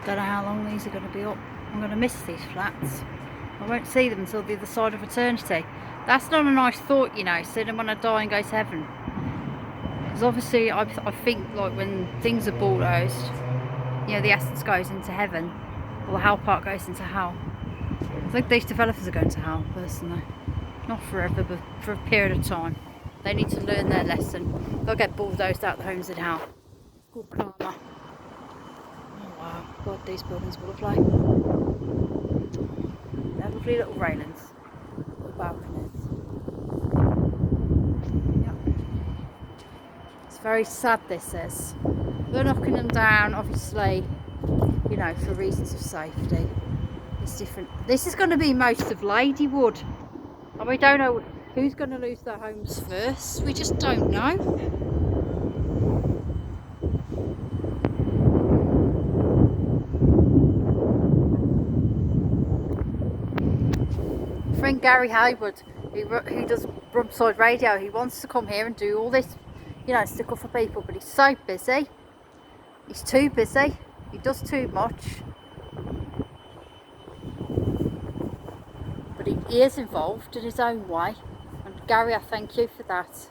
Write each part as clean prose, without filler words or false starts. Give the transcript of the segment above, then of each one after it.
Don't know how long these are going to be up. I'm going to miss these flats. I won't see them until the other side of eternity. That's not a nice thought, you know, seeing them when I die and go to heaven. Because obviously I think like when things are bulldozed, you know, the essence goes into heaven, or the hell part goes into hell. I think these developers are going to hell, personally. Not forever, but for a period of time. They need to learn their lesson. They'll get bulldozed out the homes in hell. It's called karma. Oh wow, God, these buildings are lovely. They're lovely little railings, little balconies. Yep. It's very sad, this is. They're knocking them down, obviously, you know, for reasons of safety. It's different. This is going to be most of Ladywood. And we don't know who's going to lose their homes first. We just don't know. Friend Gary-Haywood, who does Brumside Radio, he wants to come here and do all this, you know, stick up for people, but he's so busy. He's too busy. He does too much. But he is involved in his own way. And Gary, I thank you for that.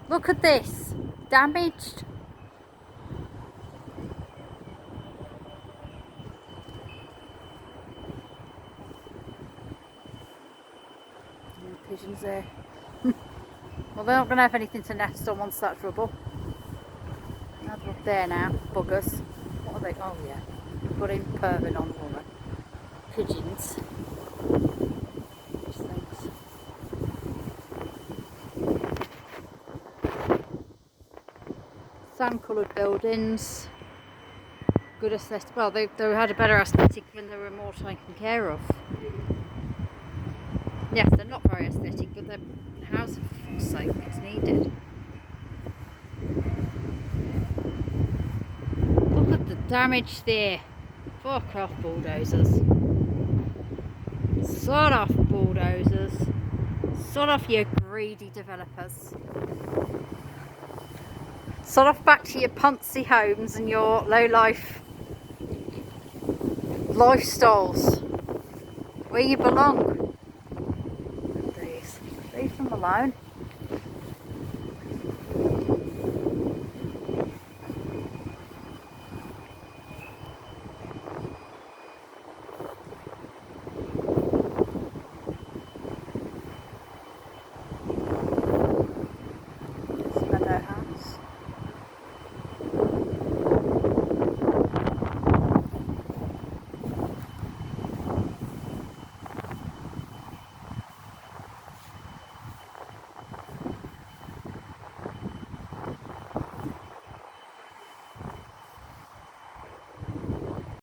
Look at this. Damaged. Pigeons there. Well, they're not going to have anything to nest on once that's rubble. Now they're up there now. Buggers. What are they? Oh yeah. Put in pervin on the woman. Pigeons. Sand coloured buildings. Good aesthetic. Well, they had a better aesthetic when they were more taken care of. Yes, they're not very aesthetic, but they're housing for fuck's sake, it's needed. Look at the damage there. Fuck off, bulldozers. Sod off, bulldozers. Sod off, you greedy developers. Sod off back to your poncy homes and your low-life lifestyles where you belong. Leave them alone.